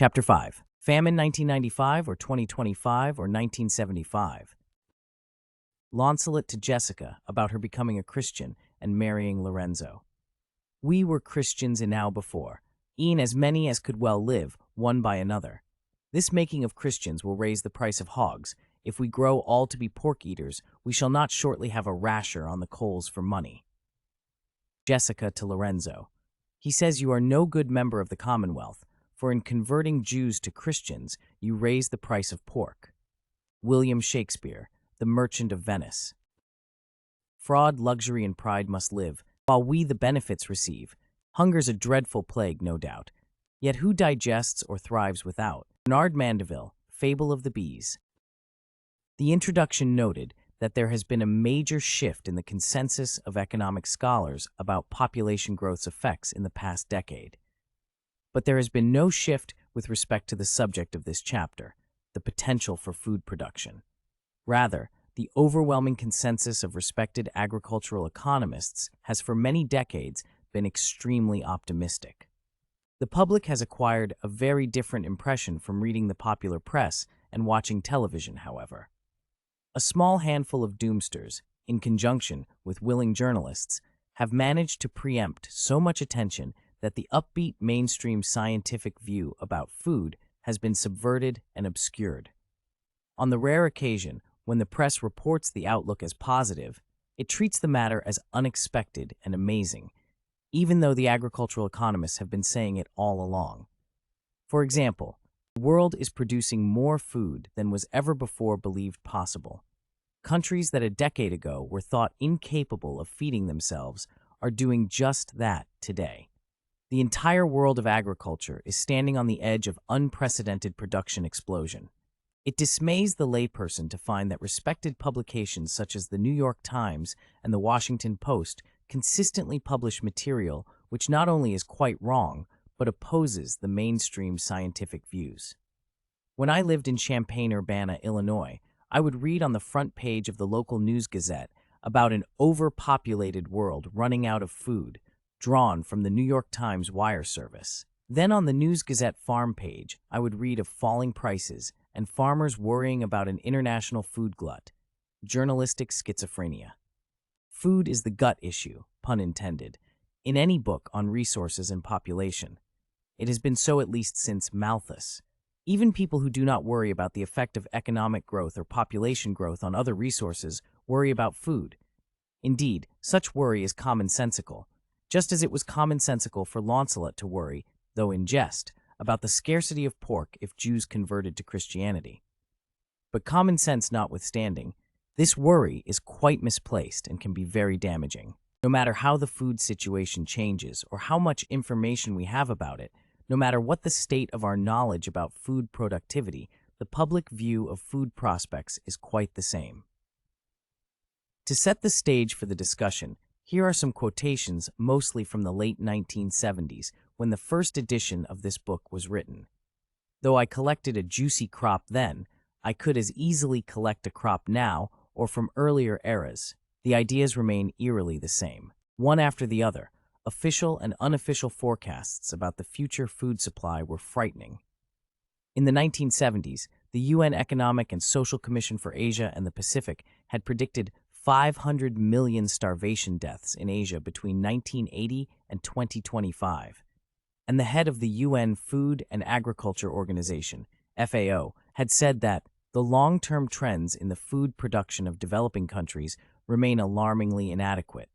Chapter 5. Famine 1995 or 2025 or 1975. Launcelot to Jessica about her becoming a Christian and marrying Lorenzo. We were Christians enow before, e'en as many as could well live, one by another. This making of Christians will raise the price of hogs. If we grow all to be pork-eaters, we shall not shortly have a rasher on the coals for money. Jessica to Lorenzo. He says you are no good member of the Commonwealth, for in converting Jews to Christians, you raise the price of pork. William Shakespeare, The Merchant of Venice. Fraud, luxury, and pride must live, while we the benefits receive. Hunger's a dreadful plague, no doubt. Yet who digests or thrives without? Bernard Mandeville, Fable of the Bees. The introduction noted that there has been a major shift in the consensus of economic scholars about population growth's effects in the past decade. But there has been no shift with respect to the subject of this chapter, the potential for food production. Rather, the overwhelming consensus of respected agricultural economists has for many decades been extremely optimistic. The public has acquired a very different impression from reading the popular press and watching television, however. A small handful of doomsters, in conjunction with willing journalists, have managed to preempt so much attention that the upbeat mainstream scientific view about food has been subverted and obscured. On the rare occasion when the press reports the outlook as positive, it treats the matter as unexpected and amazing, even though the agricultural economists have been saying it all along. For example, the world is producing more food than was ever before believed possible. Countries that a decade ago were thought incapable of feeding themselves are doing just that today. The entire world of agriculture is standing on the edge of unprecedented production explosion. It dismays the layperson to find that respected publications such as the New York Times and the Washington Post consistently publish material which not only is quite wrong, but opposes the mainstream scientific views. When I lived in Champaign-Urbana, Illinois, I would read on the front page of the local news gazette about an overpopulated world running out of food, drawn from the New York Times wire service. Then on the News Gazette farm page, I would read of falling prices and farmers worrying about an international food glut, journalistic schizophrenia. Food is the gut issue, pun intended, in any book on resources and population. It has been so at least since Malthus. Even people who do not worry about the effect of economic growth or population growth on other resources worry about food. Indeed, such worry is commonsensical, just as it was commonsensical for Launcelot to worry, though in jest, about the scarcity of pork if Jews converted to Christianity. But common sense notwithstanding, this worry is quite misplaced and can be very damaging. No matter how the food situation changes or how much information we have about it, no matter what the state of our knowledge about food productivity, the public view of food prospects is quite the same. To set the stage for the discussion, here are some quotations mostly from the late 1970s, when the first edition of this book was written. Though I collected a juicy crop then, I could as easily collect a crop now or from earlier eras. The ideas remain eerily the same. One after the other, official and unofficial forecasts about the future food supply were frightening. In the 1970s, the UN Economic and Social Commission for Asia and the Pacific had predicted 500 million starvation deaths in Asia between 1980 and 2025. And the head of the UN Food and Agriculture Organization, FAO, had said that the long-term trends in the food production of developing countries remain alarmingly inadequate.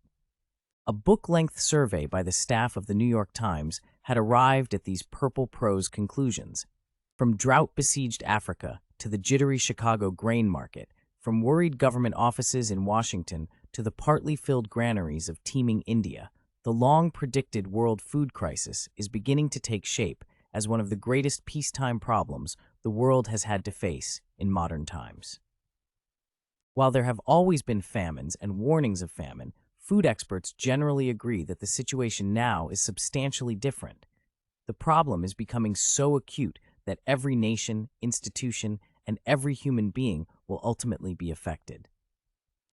A book-length survey by the staff of the New York Times had arrived at these purple prose conclusions. From drought-besieged Africa to the jittery Chicago grain market, from worried government offices in Washington to the partly filled granaries of teeming India, the long-predicted world food crisis is beginning to take shape as one of the greatest peacetime problems the world has had to face in modern times. While there have always been famines and warnings of famine, food experts generally agree that the situation now is substantially different. The problem is becoming so acute that every nation, institution, and every human being will ultimately be affected.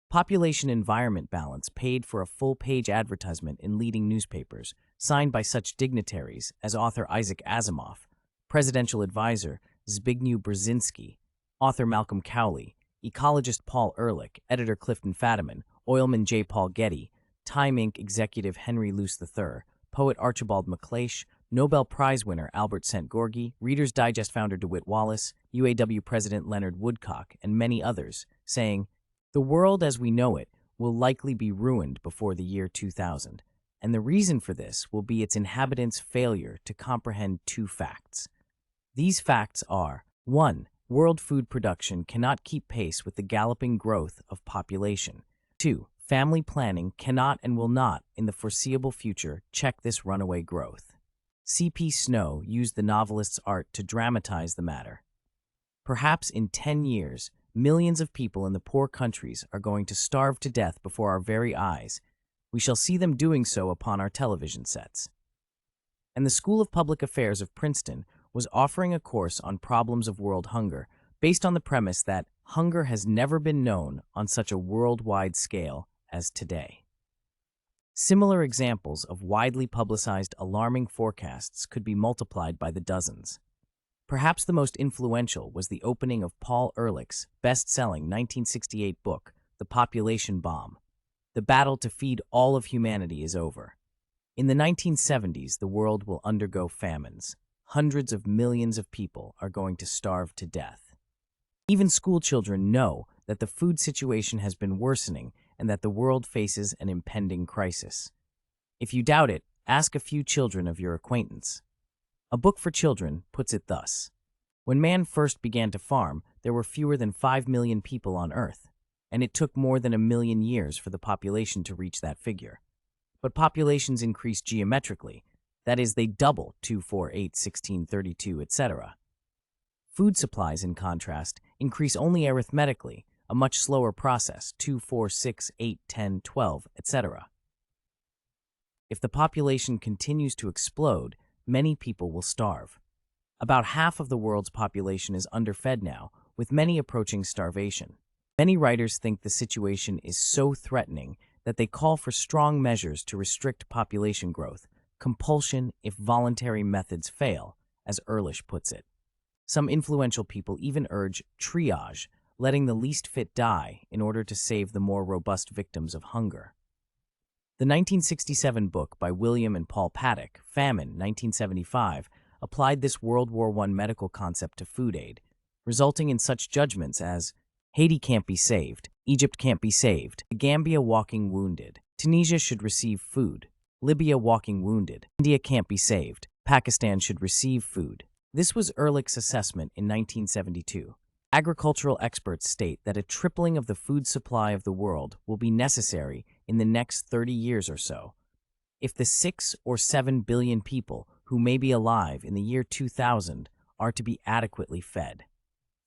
Population-environment balance paid for a full-page advertisement in leading newspapers, signed by such dignitaries as author Isaac Asimov, Presidential Advisor Zbigniew Brzezinski, author Malcolm Cowley, ecologist Paul Ehrlich, editor Clifton Fadiman, oilman J. Paul Getty, Time Inc. executive Henry Luce III, poet Archibald MacLeish, Nobel Prize winner Albert Szent-Györgyi, Reader's Digest founder DeWitt Wallace, UAW President Leonard Woodcock, and many others, saying, "The world as we know it will likely be ruined before the year 2000, and the reason for this will be its inhabitants' failure to comprehend two facts. These facts are, 1. World food production cannot keep pace with the galloping growth of population. 2. Family planning cannot and will not, in the foreseeable future, check this runaway growth." C.P. Snow used the novelist's art to dramatize the matter. Perhaps in 10 years, millions of people in the poor countries are going to starve to death before our very eyes. We shall see them doing so upon our television sets. And the School of Public Affairs of Princeton was offering a course on problems of world hunger based on the premise that hunger has never been known on such a worldwide scale as today. Similar examples of widely publicized alarming forecasts could be multiplied by the dozens. Perhaps the most influential was the opening of Paul Ehrlich's best-selling 1968 book, The Population Bomb. The battle to feed all of humanity is over. In the 1970s, the world will undergo famines. Hundreds of millions of people are going to starve to death. Even school children know that the food situation has been worsening and that the world faces an impending crisis. If you doubt it, ask a few children of your acquaintance. A Book for Children puts it thus: "When man first began to farm, there were fewer than 5 million people on Earth, and it took more than 1 million years for the population to reach that figure. But populations increase geometrically. That is, they double 2, 4, 8, 16, 32, etc. Food supplies, in contrast, increase only arithmetically, a much slower process, 2, 4, 6, 8, 10, 12, etc. If the population continues to explode, many people will starve. About half of the world's population is underfed now, with many approaching starvation. Many writers think the situation is so threatening that they call for strong measures to restrict population growth, compulsion if voluntary methods fail, as Ehrlich puts it. Some influential people even urge triage, letting the least fit die in order to save the more robust victims of hunger. The 1967 book by William and Paul Paddock, Famine, 1975, applied this World War I medical concept to food aid, resulting in such judgments as Haiti can't be saved, Egypt can't be saved, the Gambia walking wounded, Tunisia should receive food, Libya walking wounded, India can't be saved, Pakistan should receive food. This was Ehrlich's assessment in 1972. Agricultural experts state that a tripling of the food supply of the world will be necessary in the next 30 years or so. If the 6 or 7 billion people who may be alive in the year 2000 are to be adequately fed.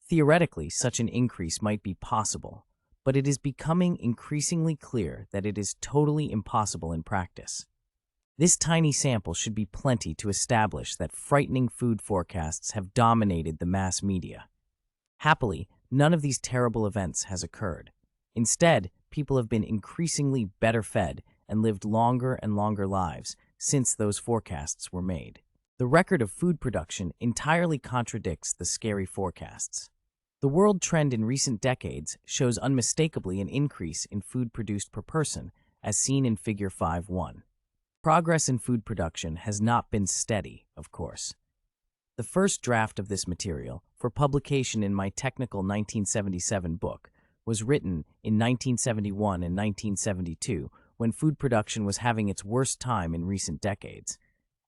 Theoretically, such an increase might be possible, but it is becoming increasingly clear that it is totally impossible in practice. This tiny sample should be plenty to establish that frightening food forecasts have dominated the mass media. Happily, none of these terrible events has occurred. Instead, people have been increasingly better fed and lived longer and longer lives since those forecasts were made. The record of food production entirely contradicts the scary forecasts. The world trend in recent decades shows unmistakably an increase in food produced per person, as seen in Figure 5.1. Progress in food production has not been steady, of course. The first draft of this material, for publication in my technical 1977 book, was written in 1971 and 1972, when food production was having its worst time in recent decades.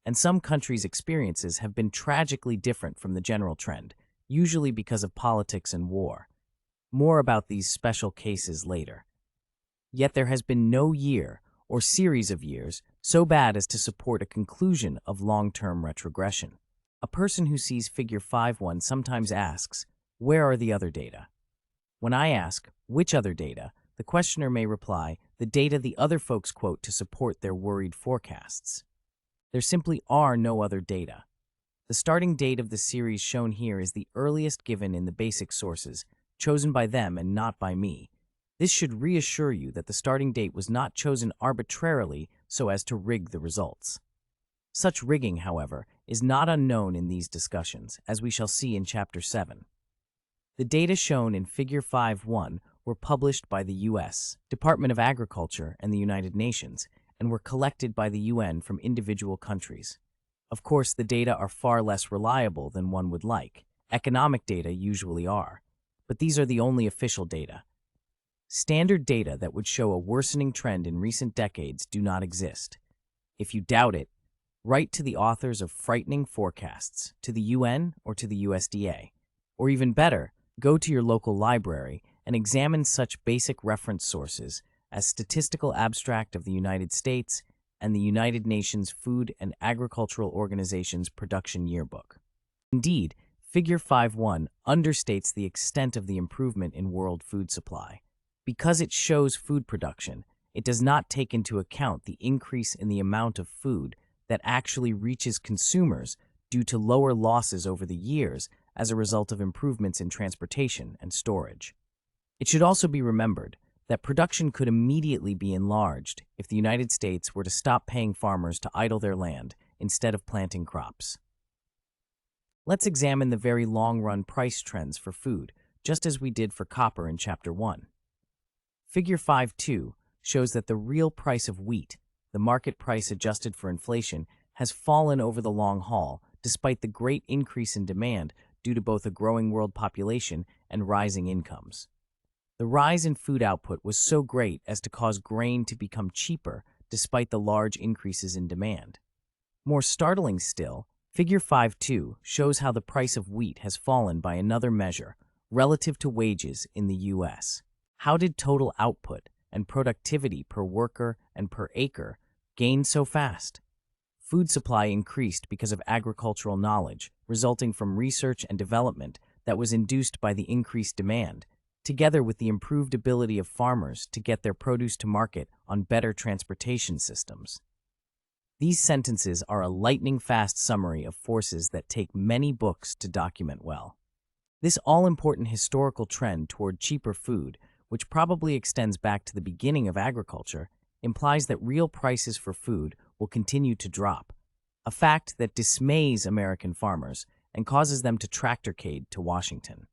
And some countries' experiences have been tragically different from the general trend, usually because of politics and war. More about these special cases later. Yet there has been no year, or series of years, so bad as to support a conclusion of long-term retrogression. A person who sees Figure 5.1 sometimes asks, where are the other data? When I ask, which other data, the questioner may reply, the data the other folks quote to support their worried forecasts. There simply are no other data. The starting date of the series shown here is the earliest given in the basic sources, chosen by them and not by me. This should reassure you that the starting date was not chosen arbitrarily so as to rig the results. Such rigging, however, is not unknown in these discussions, as we shall see in Chapter 7. The data shown in Figure 5.1 were published by the U.S. Department of Agriculture and the United Nations, and were collected by the UN from individual countries. Of course, the data are far less reliable than one would like. Economic data usually are, but these are the only official data. Standard data that would show a worsening trend in recent decades do not exist. If you doubt it, write to the authors of frightening forecasts, to the UN or to the USDA. Or even better, go to your local library and examine such basic reference sources as Statistical Abstract of the United States and the United Nations Food and Agricultural Organization's Production Yearbook. Indeed, Figure 5.1 understates the extent of the improvement in world food supply. Because it shows food production, it does not take into account the increase in the amount of food that actually reaches consumers due to lower losses over the years as a result of improvements in transportation and storage. It should also be remembered that production could immediately be enlarged if the United States were to stop paying farmers to idle their land instead of planting crops. Let's examine the very long-run price trends for food, just as we did for copper in Chapter 1. Figure 5.2 shows that the real price of wheat, the market price adjusted for inflation, has fallen over the long haul despite the great increase in demand due to both a growing world population and rising incomes. The rise in food output was so great as to cause grain to become cheaper despite the large increases in demand. More startling still, Figure 5.2 shows how the price of wheat has fallen by another measure, relative to wages in the U.S. How did total output and productivity per worker and per acre gain so fast? Food supply increased because of agricultural knowledge, resulting from research and development that was induced by the increased demand, together with the improved ability of farmers to get their produce to market on better transportation systems. These sentences are a lightning-fast summary of forces that take many books to document well. This all-important historical trend toward cheaper food, which probably extends back to the beginning of agriculture, implies that real prices for food will continue to drop, a fact that dismays American farmers and causes them to tractorcade to Washington.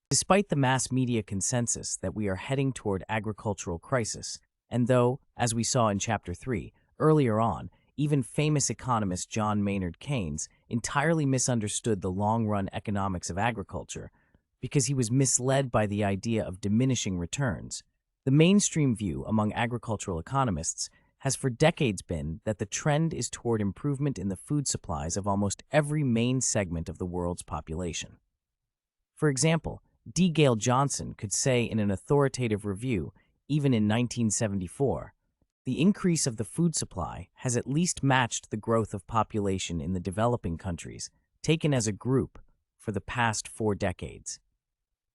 Despite the mass media consensus that we are heading toward agricultural crisis, and though, as we saw in Chapter 3, earlier on, even famous economist John Maynard Keynes entirely misunderstood the long-run economics of agriculture because he was misled by the idea of diminishing returns. The mainstream view among agricultural economists has for decades been that the trend is toward improvement in the food supplies of almost every main segment of the world's population. For example, D. Gale Johnson could say in an authoritative review, even in 1974, the increase of the food supply has at least matched the growth of population in the developing countries, taken as a group, for the past 4 decades.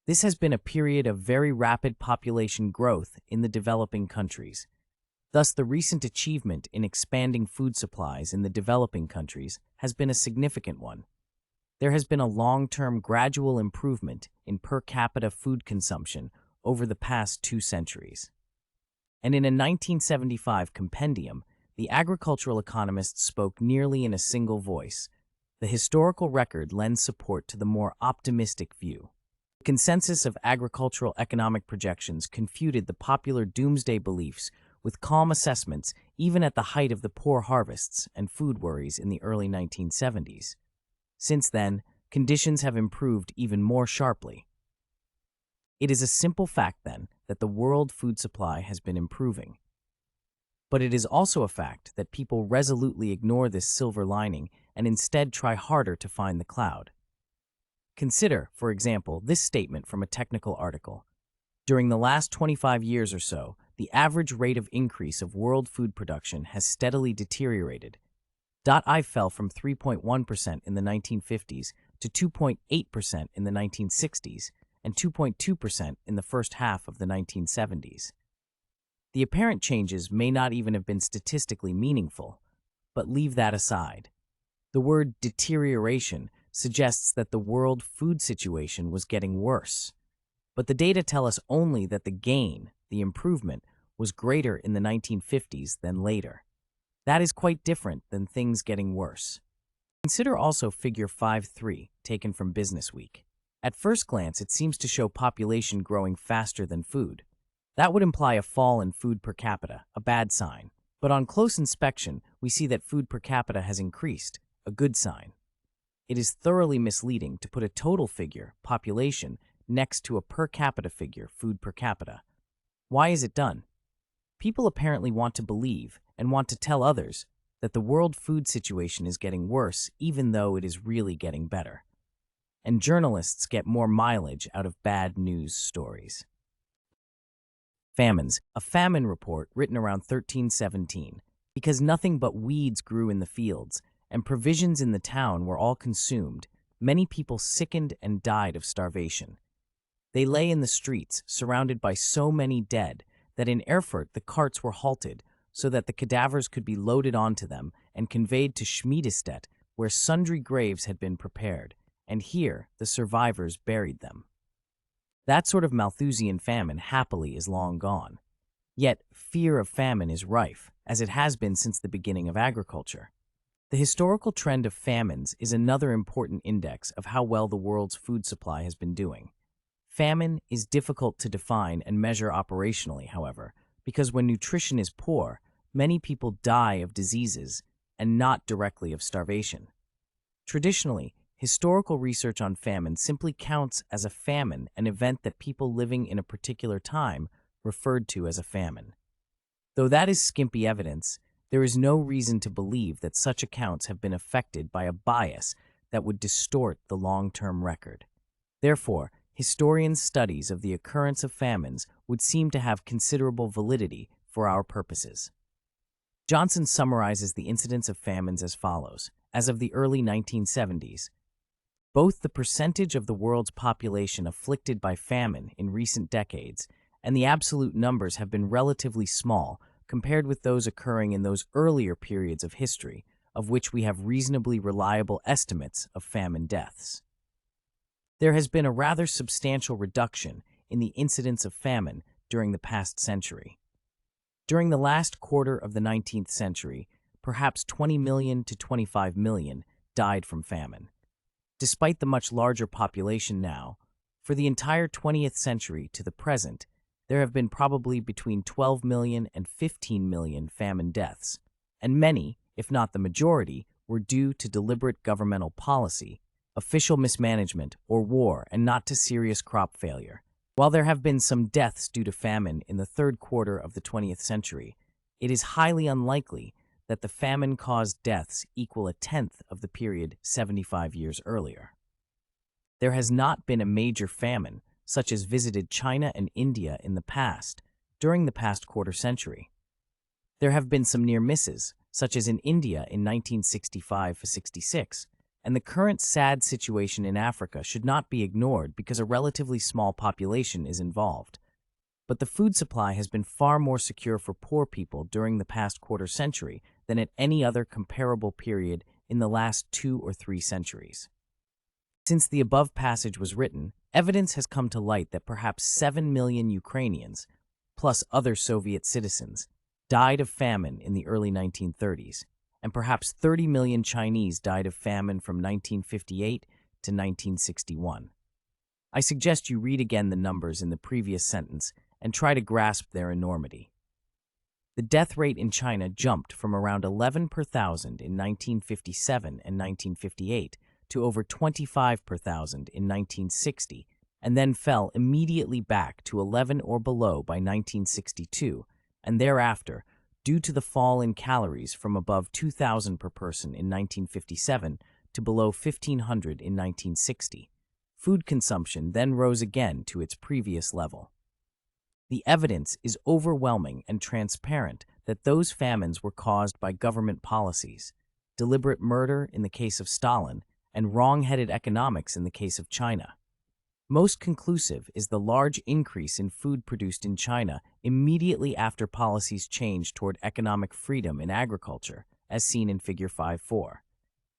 This has been a period of very rapid population growth in the developing countries. Thus, the recent achievement in expanding food supplies in the developing countries has been a significant one. There has been a long-term gradual improvement in per capita food consumption over the past 2 centuries. And in a 1975 compendium, the agricultural economists spoke nearly in a single voice. The historical record lends support to the more optimistic view. The consensus of agricultural economic projections confuted the popular doomsday beliefs with calm assessments even at the height of the poor harvests and food worries in the early 1970s. Since then, conditions have improved even more sharply. It is a simple fact, then, that the world food supply has been improving. But it is also a fact that people resolutely ignore this silver lining and instead try harder to find the cloud. Consider, for example, this statement from a technical article. During the last 25 years or so, the average rate of increase of world food production has steadily deteriorated. I fell from 3.1% in the 1950s to 2.8% in the 1960s and 2.2% in the first half of the 1970s. The apparent changes may not even have been statistically meaningful, but leave that aside. The word deterioration suggests that the world food situation was getting worse, but the data tell us only that the gain, the improvement, was greater in the 1950s than later. That is quite different than things getting worse. Consider also figure 5.3, taken from Business Week. At first glance, it seems to show population growing faster than food. That would imply a fall in food per capita, a bad sign. But on close inspection, we see that food per capita has increased, a good sign. It is thoroughly misleading to put a total figure, population, next to a per capita figure, food per capita. Why is it done? People apparently want to believe and want to tell others that the world food situation is getting worse even though it is really getting better. And journalists get more mileage out of bad news stories. Famines, a famine report written around 1317. Because nothing but weeds grew in the fields, and provisions in the town were all consumed, many people sickened and died of starvation. They lay in the streets, surrounded by so many dead, that in Erfurt the carts were halted, so that the cadavers could be loaded onto them and conveyed to Schmiedestedt, where sundry graves had been prepared, and here the survivors buried them. That sort of Malthusian famine, happily, is long gone. Yet fear of famine is rife, as it has been since the beginning of agriculture. The historical trend of famines is another important index of how well the world's food supply has been doing. Famine is difficult to define and measure operationally, however, because when nutrition is poor, many people die of diseases and not directly of starvation. Traditionally, historical research on famine simply counts as a famine an event that people living in a particular time referred to as a famine. Though that is skimpy evidence, there is no reason to believe that such accounts have been affected by a bias that would distort the long-term record. Therefore, historians' studies of the occurrence of famines would seem to have considerable validity for our purposes. Johnson summarizes the incidence of famines as follows. As of the early 1970s, both the percentage of the world's population afflicted by famine in recent decades and the absolute numbers have been relatively small compared with those occurring in those earlier periods of history, of which we have reasonably reliable estimates of famine deaths. There has been a rather substantial reduction in the incidence of famine during the past century. During the last quarter of the 19th century, perhaps 20 million to 25 million died from famine. Despite the much larger population now, for the entire 20th century to the present, there have been probably between 12 million and 15 million famine deaths, and many, if not the majority, were due to deliberate governmental policy, official mismanagement, or war, and not to serious crop failure. While there have been some deaths due to famine in the third quarter of the 20th century, it is highly unlikely that the famine-caused deaths equal a tenth of the period 75 years earlier. There has not been a major famine, such as visited China and India in the past, during the past quarter century. There have been some near misses, such as in India in 1965-66, and the current sad situation in Africa should not be ignored because a relatively small population is involved. But the food supply has been far more secure for poor people during the past quarter century than at any other comparable period in the last 2 or 3 centuries. Since the above passage was written, evidence has come to light that perhaps 7 million Ukrainians, plus other Soviet citizens, died of famine in the early 1930s, and perhaps 30 million Chinese died of famine from 1958 to 1961. I suggest you read again the numbers in the previous sentence and try to grasp their enormity. The death rate in China jumped from around 11 per thousand in 1957 and 1958 to over 25 per thousand in 1960, and then fell immediately back to 11 or below by 1962, and thereafter, due to the fall in calories from above 2,000 per person in 1957 to below 1,500 in 1960. Food consumption then rose again to its previous level. The evidence is overwhelming and transparent that those famines were caused by government policies, deliberate murder in the case of Stalin, and wrong-headed economics in the case of China. Most conclusive is the large increase in food produced in China immediately after policies changed toward economic freedom in agriculture, as seen in Figure 5.4.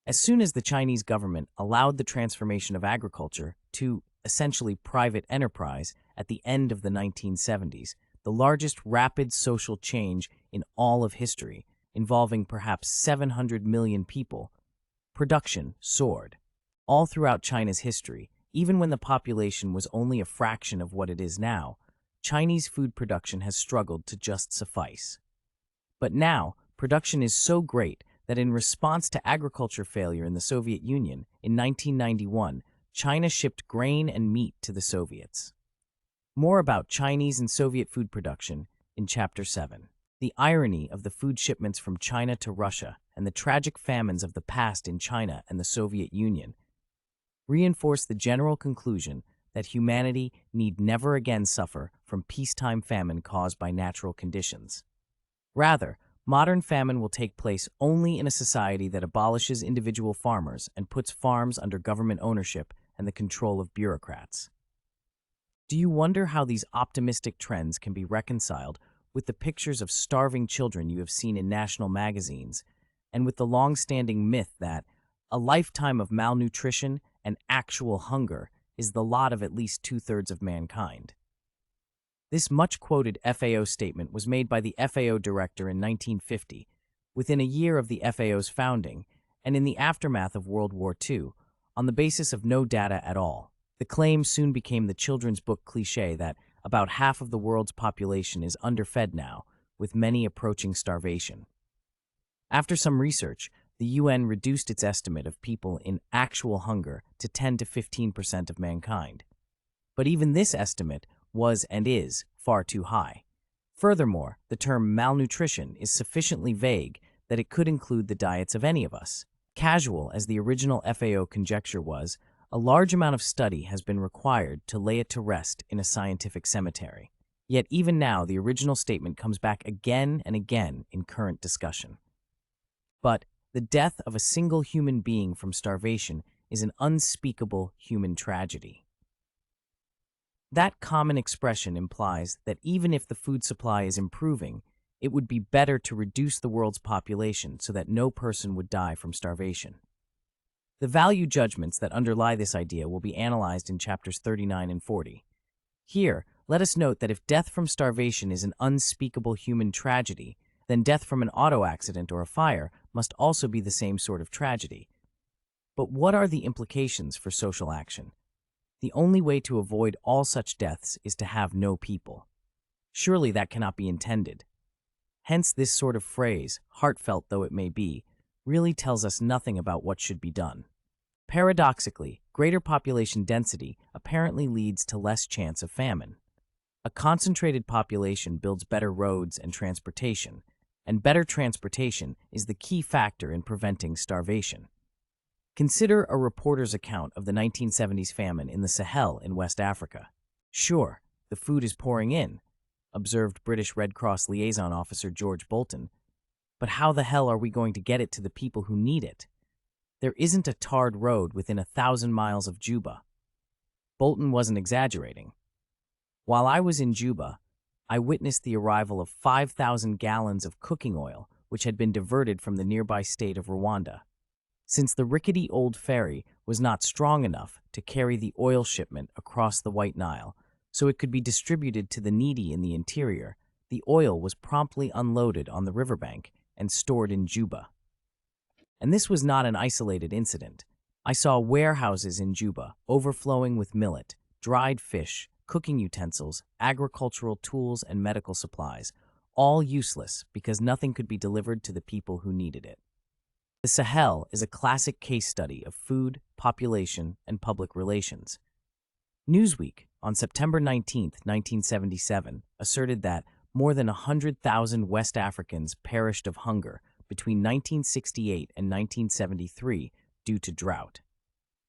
As soon as the Chinese government allowed the transformation of agriculture to, essentially, private enterprise at the end of the 1970s, the largest rapid social change in all of history, involving perhaps 700 million people, Production soared. All throughout China's history, even when the population was only a fraction of what it is now, Chinese food production has struggled to just suffice. But now, production is so great that in response to agriculture failure in the Soviet Union in 1991, China shipped grain and meat to the Soviets. More about Chinese and Soviet food production in Chapter 7. The irony of the food shipments from China to Russia and the tragic famines of the past in China and the Soviet Union reinforce the general conclusion that humanity need never again suffer from peacetime famine caused by natural conditions. Rather, modern famine will take place only in a society that abolishes individual farmers and puts farms under government ownership and the control of bureaucrats. Do you wonder how these optimistic trends can be reconciled with the pictures of starving children you have seen in national magazines, and with the long-standing myth that a lifetime of malnutrition and actual hunger is the lot of at least two-thirds of mankind? This much-quoted FAO statement was made by the FAO director in 1950, within a year of the FAO's founding, and in the aftermath of World War II, on the basis of no data at all. The claim soon became the children's book cliché that about half of the world's population is underfed now, with many approaching starvation. After some research, the UN reduced its estimate of people in actual hunger to 10 to 15% of mankind. But even this estimate was and is far too high. Furthermore, the term malnutrition is sufficiently vague that it could include the diets of any of us. Casual as the original FAO conjecture was, a large amount of study has been required to lay it to rest in a scientific cemetery. Yet even now, the original statement comes back again and again in current discussion. But the death of a single human being from starvation is an unspeakable human tragedy. That common expression implies that even if the food supply is improving, it would be better to reduce the world's population so that no person would die from starvation. The value judgments that underlie this idea will be analyzed in chapters 39 and 40. Here, let us note that if death from starvation is an unspeakable human tragedy, then death from an auto accident or a fire must also be the same sort of tragedy. But what are the implications for social action? The only way to avoid all such deaths is to have no people. Surely that cannot be intended. Hence this sort of phrase, heartfelt though it may be, really tells us nothing about what should be done. Paradoxically, greater population density apparently leads to less chance of famine. A concentrated population builds better roads and transportation, and better transportation is the key factor in preventing starvation. Consider a reporter's account of the 1970s famine in the Sahel in West Africa. Sure, the food is pouring in, observed British Red Cross liaison officer George Bolton, but how the hell are we going to get it to the people who need it? There isn't a tarred road within 1,000 miles of Juba. Bolton wasn't exaggerating. While I was in Juba, I witnessed the arrival of 5,000 gallons of cooking oil, which had been diverted from the nearby state of Rwanda. Since the rickety old ferry was not strong enough to carry the oil shipment across the White Nile, so it could be distributed to the needy in the interior, the oil was promptly unloaded on the riverbank and stored in Juba. And this was not an isolated incident. I saw warehouses in Juba overflowing with millet, dried fish, cooking utensils, agricultural tools, and medical supplies, all useless because nothing could be delivered to the people who needed it. The Sahel is a classic case study of food, population, and public relations. Newsweek, on September 19, 1977, asserted that more than 100,000 West Africans perished of hunger between 1968 and 1973 due to drought.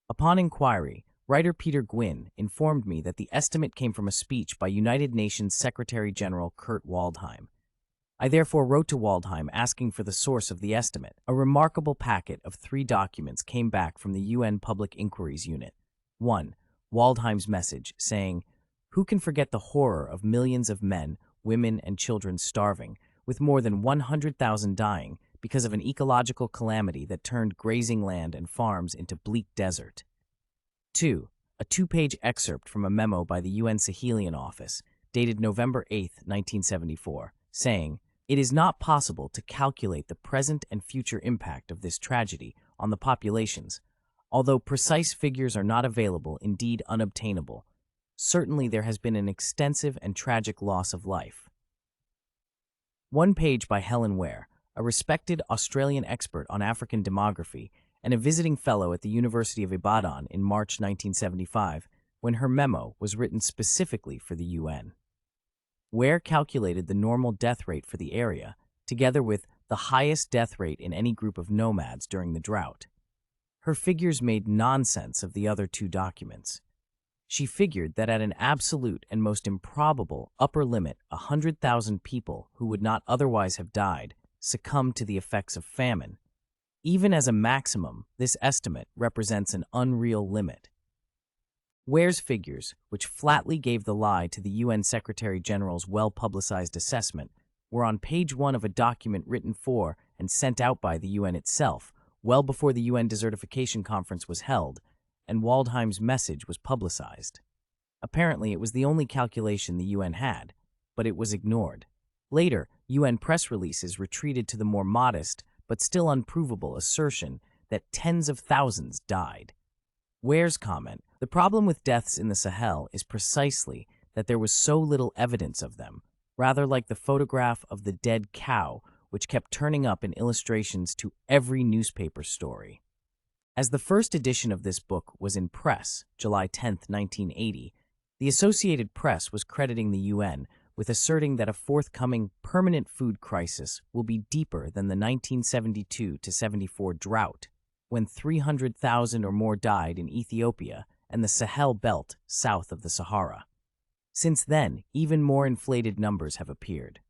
Upon inquiry, writer Peter Gwynne informed me that the estimate came from a speech by United Nations Secretary-General Kurt Waldheim. I therefore wrote to Waldheim asking for the source of the estimate. A remarkable packet of 3 documents came back from the UN Public Inquiries Unit. 1. Waldheim's message, saying, "Who can forget the horror of millions of men, women, and children starving, with more than 100,000 dying because of an ecological calamity that turned grazing land and farms into bleak desert." 2. A 2-page excerpt from a memo by the UN Sahelian Office, dated November 8, 1974, saying, "It is not possible to calculate the present and future impact of this tragedy on the populations. Although precise figures are not available, indeed unobtainable, certainly there has been an extensive and tragic loss of life. One page by Helen Ware, a respected Australian expert on African demography and a visiting fellow at the University of Ibadan in March 1975, when her memo was written specifically for the UN. Ware calculated the normal death rate for the area, together with the highest death rate in any group of nomads during the drought. Her figures made nonsense of the other two documents. She figured that at an absolute and most improbable upper limit, 100,000 people who would not otherwise have died succumbed to the effects of famine. Even as a maximum, this estimate represents an unreal limit. Ware's figures, which flatly gave the lie to the UN Secretary-General's well-publicized assessment, were on page 1 of a document written for and sent out by the UN itself, well before the UN Desertification Conference was held, and Waldheim's message was publicized. Apparently, it was the only calculation the UN had, but it was ignored. Later, UN press releases retreated to the more modest, but still unprovable assertion that tens of thousands died. Ware's comment, "The problem with deaths in the Sahel is precisely that there was so little evidence of them, rather like the photograph of the dead cow, which kept turning up in illustrations to every newspaper story." As the first edition of this book was in press, July 10, 1980, the Associated Press was crediting the UN with asserting that a forthcoming permanent food crisis will be deeper than the 1972-74 drought, when 300,000 or more died in Ethiopia and the Sahel belt south of the Sahara. Since then, even more inflated numbers have appeared.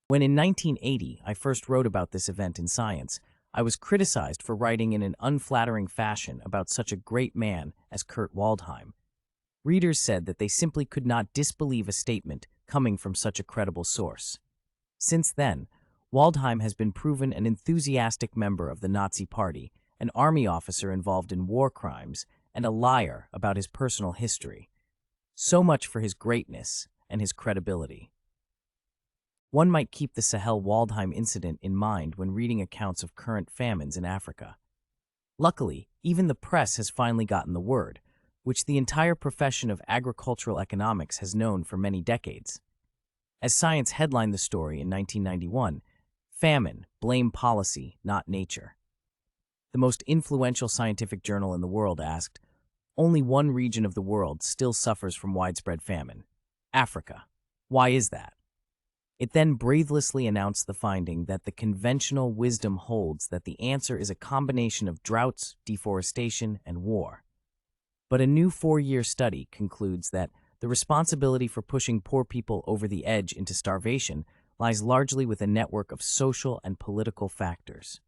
When in 1980 I first wrote about this event in Science, I was criticized for writing in an unflattering fashion about such a great man as Kurt Waldheim. Readers said that they simply could not disbelieve a statement coming from such a credible source. Since then, Waldheim has been proven an enthusiastic member of the Nazi Party, an army officer involved in war crimes, and a liar about his personal history. So much for his greatness and his credibility. One might keep the Sahel-Waldheim incident in mind when reading accounts of current famines in Africa. Luckily, even the press has finally gotten the word, which the entire profession of agricultural economics has known for many decades. As Science headlined the story in 1991, "Famine, Blame Policy, Not Nature." The most influential scientific journal in the world asked, "Only one region of the world still suffers from widespread famine: Africa. Why is that?" It then breathlessly announced the finding that the conventional wisdom holds that the answer is a combination of droughts, deforestation, and war. But a new 4-year study concludes that the responsibility for pushing poor people over the edge into starvation lies largely with a network of social and political factors.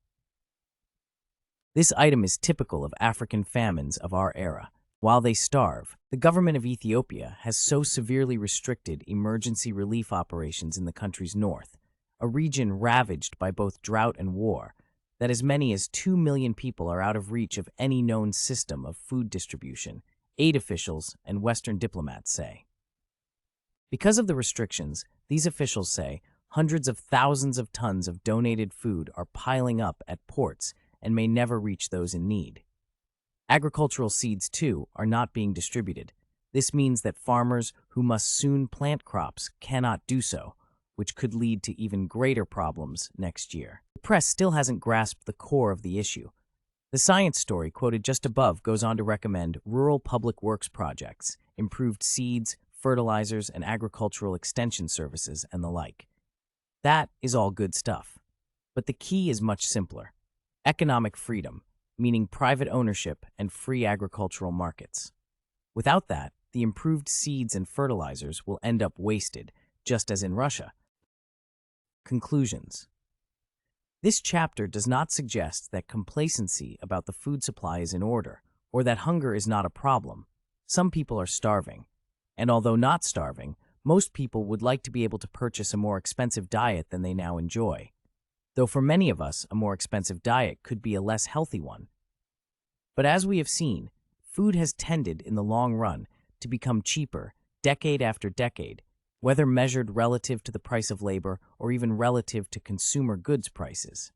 This item is typical of African famines of our era. While they starve, the government of Ethiopia has so severely restricted emergency relief operations in the country's north, a region ravaged by both drought and war, that as many as 2 million people are out of reach of any known system of food distribution, aid officials and Western diplomats say. Because of the restrictions, these officials say hundreds of thousands of tons of donated food are piling up at ports and may never reach those in need. Agricultural seeds, too, are not being distributed. This means that farmers who must soon plant crops cannot do so, which could lead to even greater problems next year. The press still hasn't grasped the core of the issue. The Science story quoted just above goes on to recommend rural public works projects, improved seeds, fertilizers, and agricultural extension services, and the like. That is all good stuff. But the key is much simpler: economic freedom, meaning private ownership and free agricultural markets. Without that, the improved seeds and fertilizers will end up wasted, just as in Russia. Conclusions. This chapter does not suggest that complacency about the food supply is in order, or that hunger is not a problem. Some people are starving, and although not starving, most people would like to be able to purchase a more expensive diet than they now enjoy. Though for many of us, a more expensive diet could be a less healthy one. But as we have seen, food has tended in the long run to become cheaper decade after decade, whether measured relative to the price of labor or even relative to consumer goods prices.